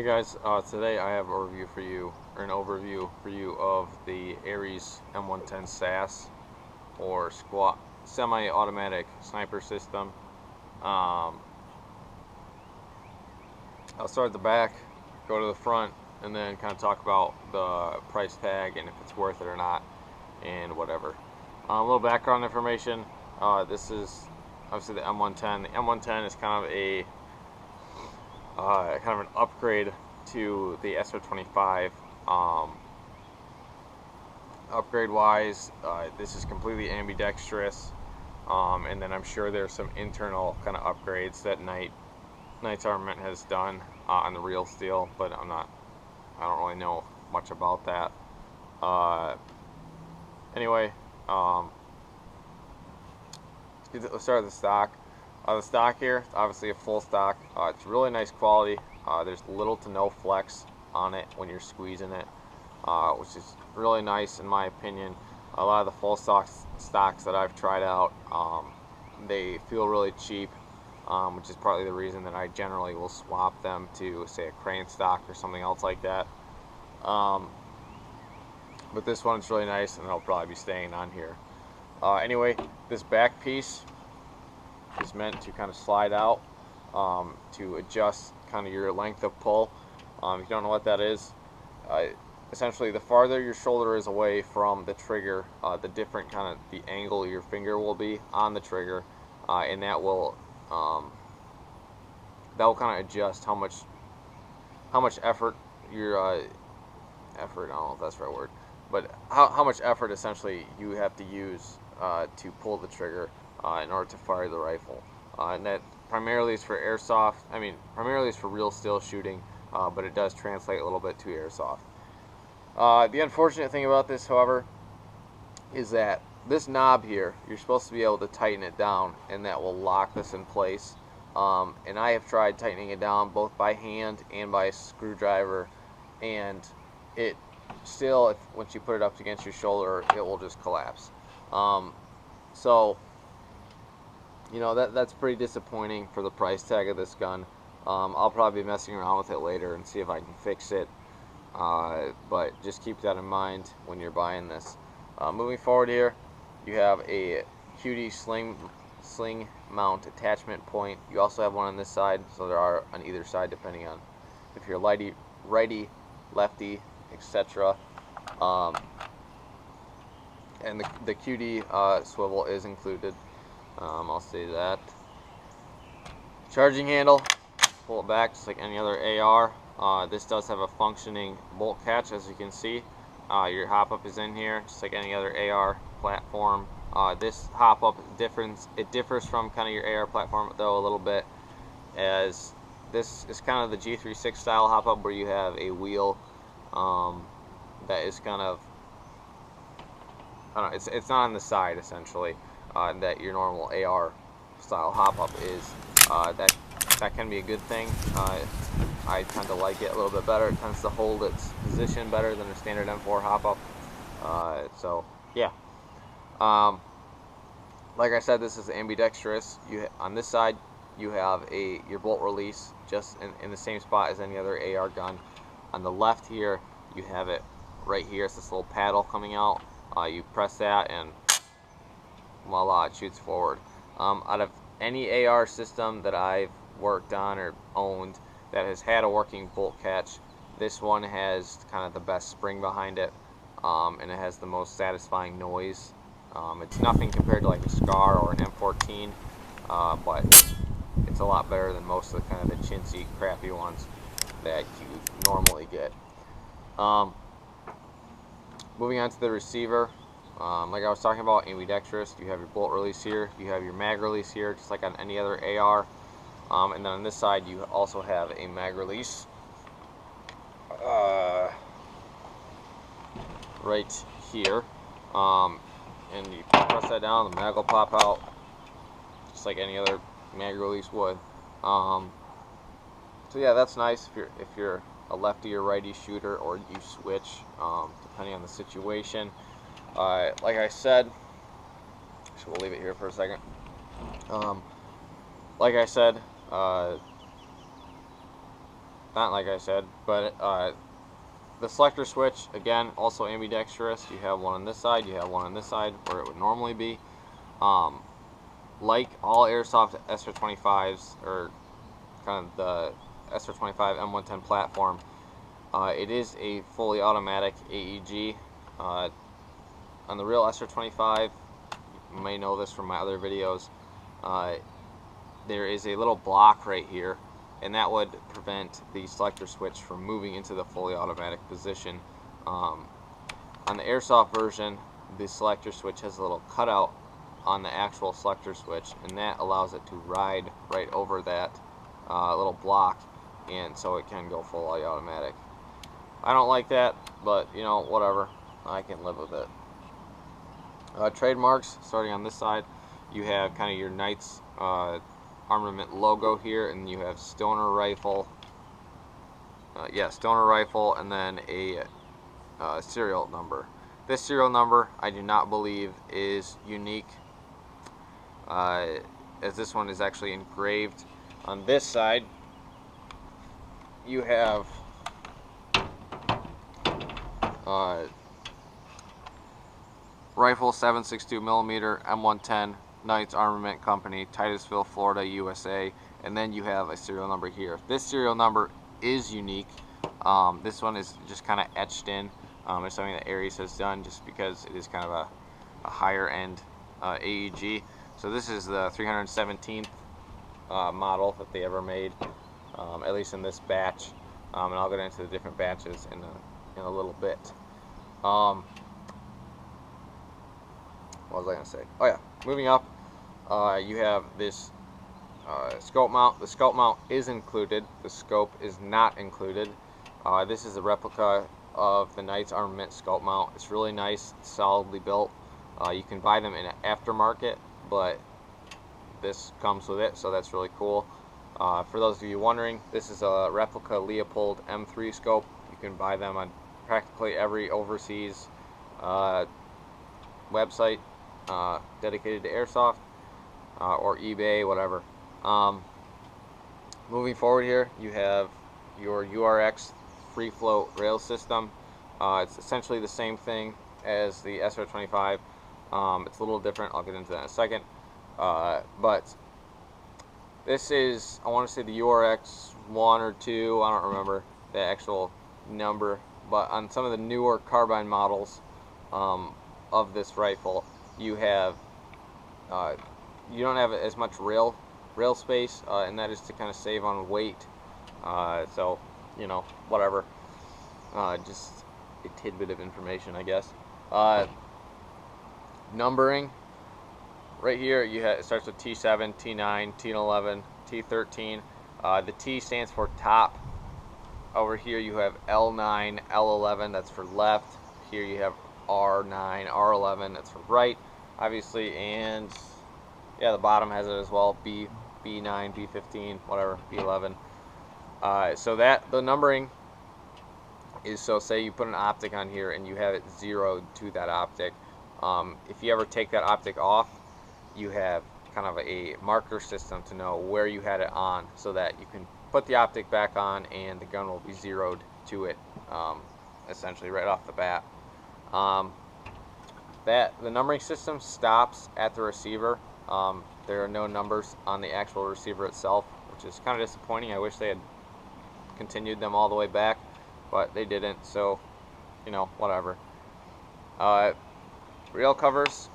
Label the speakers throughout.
Speaker 1: Hey guys, today I have an overview for you of the Ares M110 SASS, or squat semi-automatic sniper system. I'll start at the back, go to the front, and then kind of talk about the price tag and if it's worth it or not, and whatever. A little background information. This is obviously the M110. The M110 is kind of an upgrade to the SO25. Upgrade wise, this is completely ambidextrous, and then I'm sure there's some internal kind of upgrades that Knight's Armament has done on the real steel, but I don't really know much about that. Anyway, let's start with the stock. The stock here, obviously a full stock. It's really nice quality. There's little to no flex on it when you're squeezing it, which is really nice in my opinion. A lot of the full stocks that I've tried out, they feel really cheap, which is partly the reason that I generally will swap them to, say, a crane stock or something else like that. But this one's really nice, and it'll probably be staying on here. Anyway, this back piece is meant to kind of slide out to adjust kind of your length of pull. If you don't know what that is, essentially the farther your shoulder is away from the trigger, the different kind of the angle your finger will be on the trigger, and that will kind of adjust how much effort your effort, I don't know if that's the right word, but how much effort essentially you have to use to pull the trigger in order to fire the rifle. And that primarily is for airsoft. Primarily is for real steel shooting, but it does translate a little bit to airsoft. The unfortunate thing about this, however, is that this knob here, you're supposed to be able to tighten it down, and that will lock this in place. And I have tried tightening it down both by hand and by a screwdriver, and it still, once you put it up against your shoulder, it will just collapse. So, you know, that's pretty disappointing for the price tag of this gun. I'll probably be messing around with it later and see if I can fix it, but just keep that in mind when you're buying this. Moving forward here, you have a QD sling mount attachment point. You also have one on this side, so there are on either side depending on if you're righty, lefty, etc. And the QD swivel is included. I'll say that. Charging handle, pull it back just like any other AR. This does have a functioning bolt catch, as you can see. Your hop-up is in here, just like any other AR platform. This hop-up differs from kind of your AR platform though a little bit, as this is kind of the G36 style hop-up where you have a wheel that is kind of, I don't know, it's not on the side essentially, that your normal AR style hop-up is. That can be a good thing. I tend to like it a little bit better. It tends to hold its position better than a standard M4 hop-up. So yeah. Like I said, this is ambidextrous. On this side, you have your bolt release just in the same spot as any other AR gun. On the left here, you have it right here. It's this little paddle coming out. You press that and voila, it shoots forward. Out of any AR system that I've worked on or owned that has had a working bolt catch, this one has kind of the best spring behind it, and it has the most satisfying noise. It's nothing compared to like a SCAR or an M14, but it's a lot better than most of the kind of the chintzy, crappy ones that you normally get. Moving on to the receiver, like I was talking about, ambidextrous. You have your bolt release here, you have your mag release here, just like on any other AR. And then on this side, you also have a mag release right here. And you press that down, the mag will pop out, just like any other mag release would. So yeah, that's nice if you're a lefty or righty shooter, or you switch depending on the situation. Like I said, so we'll leave it here for a second. Like I said, not like I said, but the selector switch, again, also ambidextrous. You have one on this side, you have one on this side where it would normally be. Like all Airsoft SR25s, or kind of the SR25 M110 platform, it is a fully automatic AEG. On the real SR25, you may know this from my other videos, there is a little block right here, and that would prevent the selector switch from moving into the fully automatic position. On the Airsoft version, the selector switch has a little cutout on the actual selector switch, and that allows it to ride right over that little block, and so it can go fully automatic. I don't like that, but you know, whatever, I can live with it. Trademarks, starting on this side, you have kind of your Knights armament logo here, and you have Stoner rifle, Stoner rifle, and then a serial number. This serial number I do not believe is unique, as this one is actually engraved. On this side, you have rifle 7.62mm M110 Knights Armament Company, Titusville, Florida, USA, and then you have a serial number here. This serial number is unique. This one is just kind of etched in. It's something that Ares has done just because it is kind of a higher end AEG. So this is the 317th model that they ever made, at least in this batch, and I'll get into the different batches in a little bit. What was I going to say? Oh yeah, moving up, you have this scope mount. The scope mount is included. The scope is not included. This is a replica of the Knights Armament scope mount. It's really nice, solidly built. You can buy them in an aftermarket, but this comes with it, so that's really cool. For those of you wondering, this is a replica Leopold M3 scope. You can buy them on practically every overseas website dedicated to Airsoft, or eBay, whatever. Moving forward here, you have your URX free float rail system. It's essentially the same thing as the SR25. It's a little different. I'll get into that in a second. But this is, I want to say, the URX 1 or 2. I don't remember the actual number. But on some of the newer carbine models of this rifle, you have you don't have as much rail space, and that is to kind of save on weight. So, you know, whatever. Just a tidbit of information, I guess. Numbering. Right here, it starts with T7, T9, T11, T13. The T stands for top. Over here you have L9, L11, that's for left. Here you have R9, R11, that's for right, obviously, and yeah, the bottom has it as well, B9, B15, whatever, B11. So that, the numbering is, so say you put an optic on here and you have it zeroed to that optic. If you ever take that optic off, you have kind of a marker system to know where you had it on, so that you can put the optic back on and the gun will be zeroed to it, essentially right off the bat. The numbering system stops at the receiver. There are no numbers on the actual receiver itself, which is kind of disappointing. I wish they had continued them all the way back, but they didn't, so, you know, whatever. Rail covers.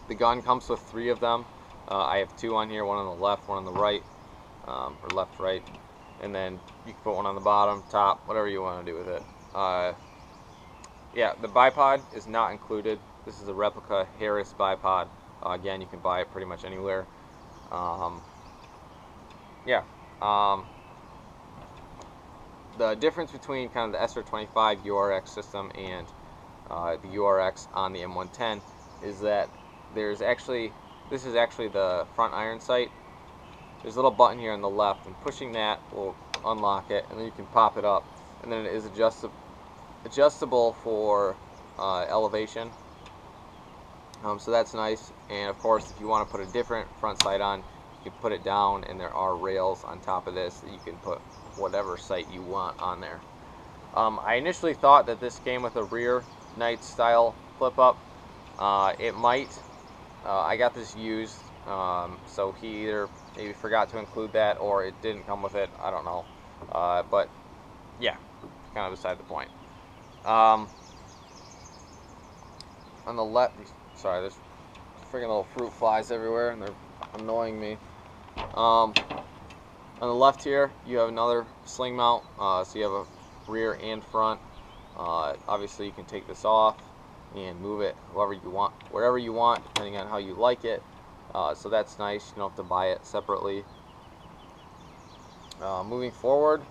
Speaker 1: The gun comes with 3 of them. I have 2 on here, one on the left, one on the right, or left, right, and then you can put one on the bottom, top, whatever you want to do with it. Yeah, the bipod is not included. This is a replica Ares bipod. Again, you can buy it pretty much anywhere. The difference between kind of the SR25 URX system and the URX on the M110 is that this is actually the front iron sight. There's a little button here on the left, and pushing that will unlock it, and then you can pop it up, and then it is adjustable for elevation. So that's nice. And of course, if you want to put a different front sight on, you can put it down, and there are rails on top of this that you can put whatever sight you want on there. I initially thought that this came with a rear Knights style flip up. It might. I got this used, so he either maybe forgot to include that or it didn't come with it. I don't know. But yeah, kind of beside the point. On the left, sorry, there's freaking little fruit flies everywhere and they're annoying me. On the left here, you have another sling mount, so you have a rear and front. Obviously, you can take this off and move it wherever you want, depending on how you like it. So that's nice. You don't have to buy it separately. Moving forward,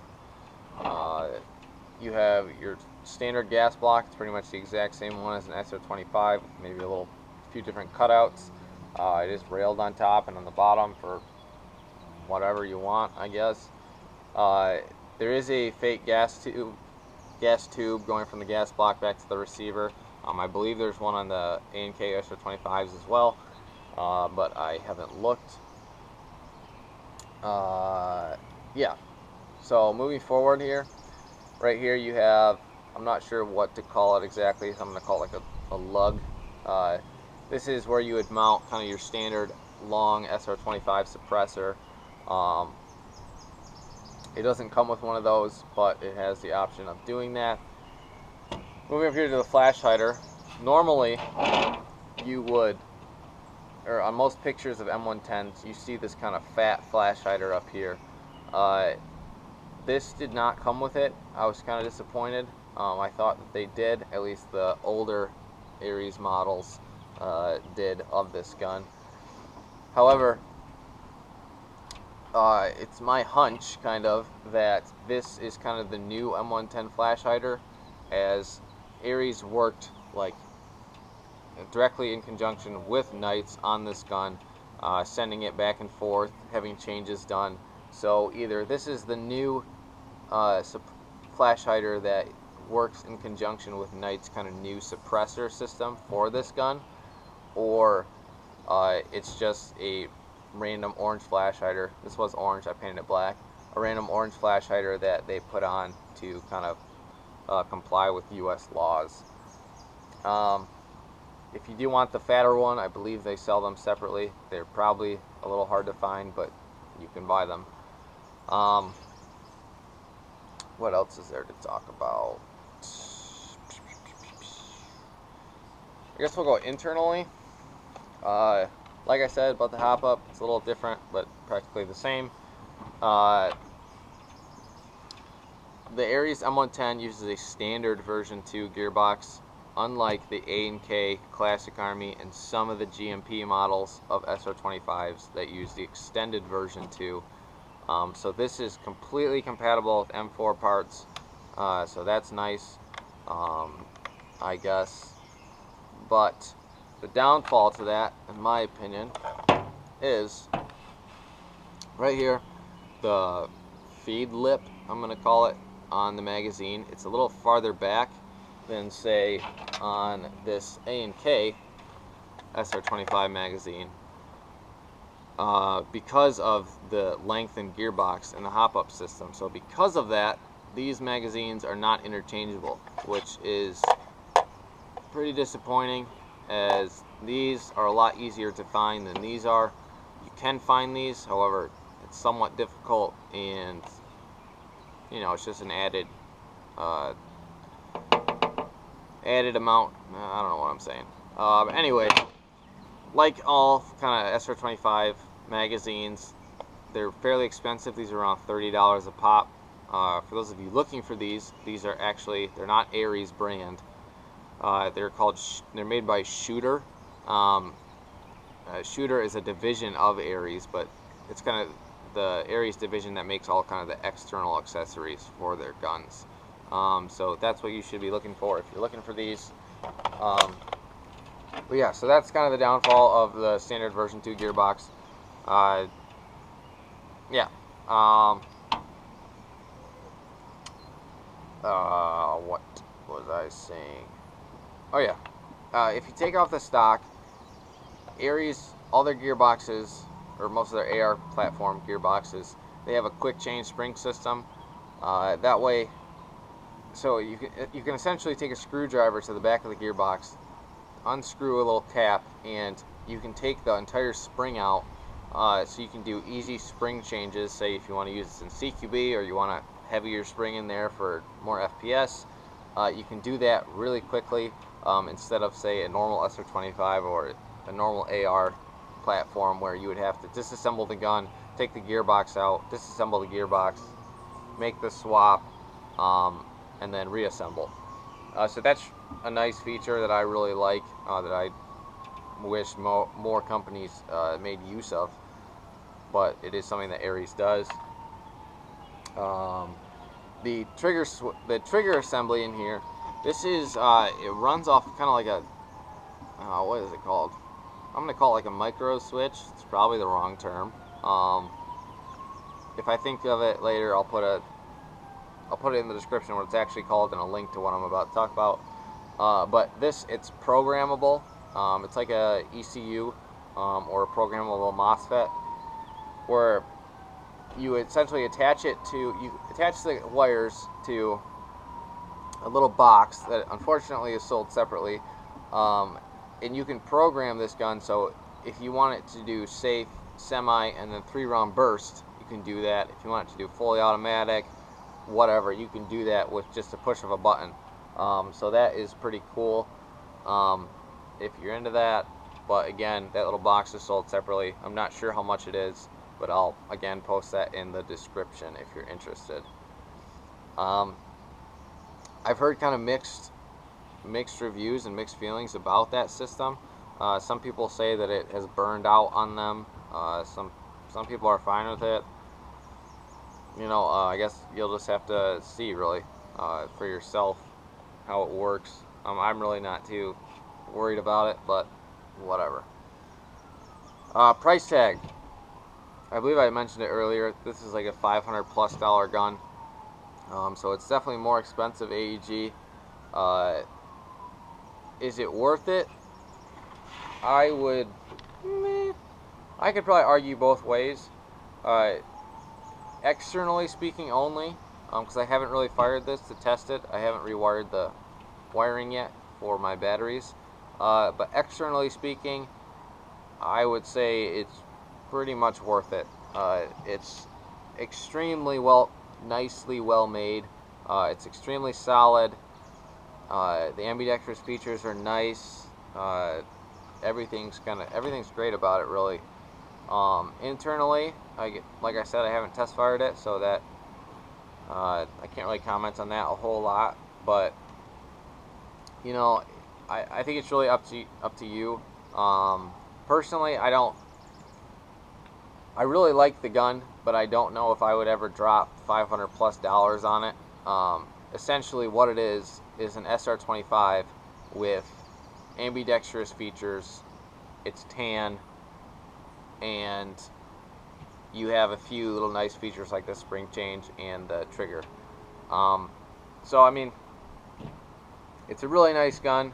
Speaker 1: you have your standard gas block. It's pretty much the exact same one as an SR25, maybe a few different cutouts. It is railed on top and on the bottom for whatever you want, I guess. There is a fake gas tube going from the gas block back to the receiver. I believe there's one on the A&K SR25s as well, but I haven't looked. Yeah, so moving forward here, right here you have, I'm not sure what to call it exactly, so I'm going to call it like a lug. This is where you would mount kind of your standard long SR25 suppressor. It doesn't come with one of those, but it has the option of doing that. Moving up here to the flash hider, normally you would, or on most pictures of M110s, you see this kind of fat flash hider up here. This did not come with it. I was kind of disappointed. I thought that they did, at least the older Ares models did of this gun. However, it's my hunch, kind of, that this is kind of the new M110 flash hider, as Ares worked like directly in conjunction with Knights on this gun, sending it back and forth, having changes done. So either this is the new flash hider that works in conjunction with Knights' kind of new suppressor system for this gun, or it's just a random orange flash hider. This was orange, I painted it black. A random orange flash hider that they put on to kind of comply with US laws. If you do want the fatter one, I believe they sell them separately. They're probably a little hard to find, but you can buy them. What else is there to talk about? I guess we'll go internally. Like I said about the hop-up, it's a little different, but practically the same. The Ares M110 uses a standard version 2 gearbox, unlike the A&K Classic Army and some of the GMP models of SR25s that use the extended version 2. So this is completely compatible with M4 parts, so that's nice, I guess. But the downfall to that, in my opinion, is right here, the feed lip, I'm going to call it, on the magazine. It's a little farther back than, say, on this A&K SR25 magazine, because of the lengthened gearbox and the hop-up system. So because of that, these magazines are not interchangeable, which is pretty disappointing, as these are a lot easier to find than these are. You can find these, however, it's somewhat difficult, and you know, it's just an added amount. I don't know what I'm saying. But anyway, like all kind of SR25 magazines, they're fairly expensive. These are around $30 a pop. For those of you looking for these are actually, they're not Ares brand. They're made by Shooter. Shooter is a division of Ares, but it's kind of the Ares division that makes all kind of the external accessories for their guns. So that's what you should be looking for if you're looking for these. But yeah, so that's kind of the downfall of the standard version 2 gearbox. Yeah. What was I saying? Oh yeah. If you take off the stock, Ares, all their gearboxes or most of their AR platform gearboxes, they have a quick change spring system. That way, so you can essentially take a screwdriver to the back of the gearbox, unscrew a little cap, and you can take the entire spring out. So you can do easy spring changes. Say if you want to use this in CQB, or you want a heavier spring in there for more FPS, you can do that really quickly, instead of, say, a normal SR25 or a normal AR platform where you would have to disassemble the gun, take the gearbox out, disassemble the gearbox, make the swap, and then reassemble. So that's a nice feature that I really like, that I wish more companies made use of, but it is something that Ares does. The trigger assembly in here, this is it runs off kind of like a what is it called? I'm gonna call it like a micro switch. It's probably the wrong term. If I think of it later, I'll put it in the description what it's actually called and a link to what I'm about to talk about. But it's programmable. It's like a ECU, or a programmable MOSFET, where you essentially attach the wires to a little box that unfortunately is sold separately, and you can program this gun. So if you want it to do safe, semi, and then 3-round burst, you can do that. If you want it to do fully automatic, whatever, you can do that with just a push of a button. So that is pretty cool, if you're into that. But again, that little box is sold separately. I'm not sure how much it is, but I'll again post that in the description if you're interested. I've heard kind of mixed reviews and mixed feelings about that system. Some people say that it has burned out on them. Some people are fine with it. You know, I guess you'll just have to see really for yourself how it works. I'm really not too worried about it, but whatever. Price tag. I believe I mentioned it earlier. This is like a $500+ gun. So it's definitely more expensive AEG. Is it worth it? I could probably argue both ways. Externally speaking only, because I haven't really fired this to test it. I haven't rewired the wiring yet for my batteries. But externally speaking, I would say it's pretty much worth it. It's extremely nicely well made. It's extremely solid. The ambidextrous features are nice. Everything's great about it, really. Internally, like I said, I haven't test fired it, so that I can't really comment on that a whole lot. But you know, I think it's really up to you. Personally, I really like the gun, but I don't know if I would ever drop $500+ on it. Essentially, what it is an SR25 with ambidextrous features. It's tan, and you have a few little nice features like the spring change and the trigger. So I mean, it's a really nice gun.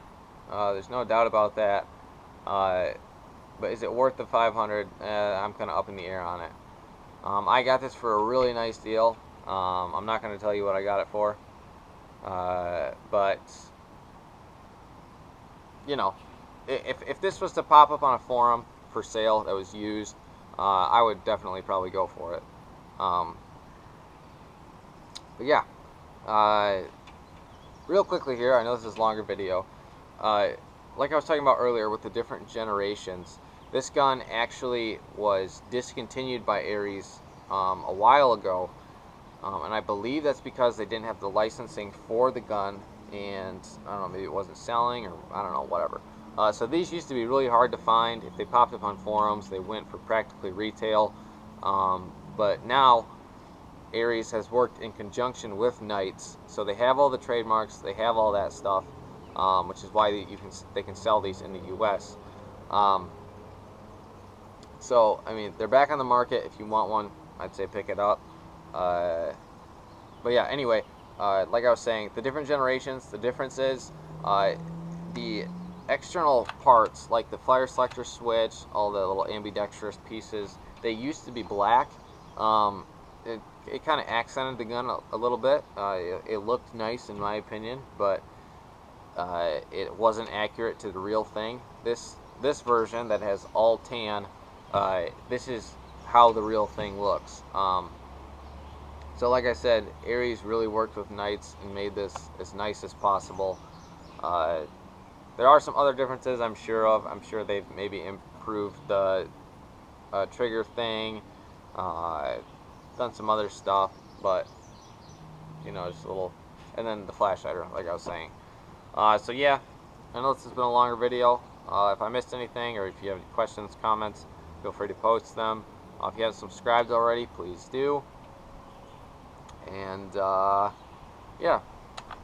Speaker 1: There's no doubt about that. But is it worth the $500? I'm kind of up in the air on it. I got this for a really nice deal. I'm not going to tell you what I got it for. But you know, if this was to pop up on a forum for sale that was used, I would definitely probably go for it. But yeah, real quickly here, I know this is a longer video. Like I was talking about earlier with the different generations, this gun actually was discontinued by Ares a while ago, and I believe that's because they didn't have the licensing for the gun, and I don't know, maybe it wasn't selling, or I don't know, whatever. So these used to be really hard to find. If they popped up on forums, they went for practically retail. But now Ares has worked in conjunction with Knights, so they have all the trademarks, they have all that stuff, which is why they can sell these in the U.S. So I mean, they're back on the market. If you want one, I'd say pick it up. But yeah, anyway, like I was saying, the different generations, the difference is the external parts like the fire selector switch, all the little ambidextrous pieces, they used to be black. It kind of accented the gun a little bit. It looked nice in my opinion, but it wasn't accurate to the real thing. This version that has all tan, this is how the real thing looks. So like I said, Ares really worked with Knights and made this as nice as possible. There are some other differences I'm sure of. I'm sure they've maybe improved the trigger thing, done some other stuff, but you know, just a little, and then the flash hider, like I was saying. So yeah, I know this has been a longer video. If I missed anything, or if you have any questions, comments, feel free to post them. If you haven't subscribed already, please do. And yeah,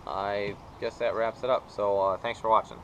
Speaker 1: I guess that wraps it up. So thanks for watching.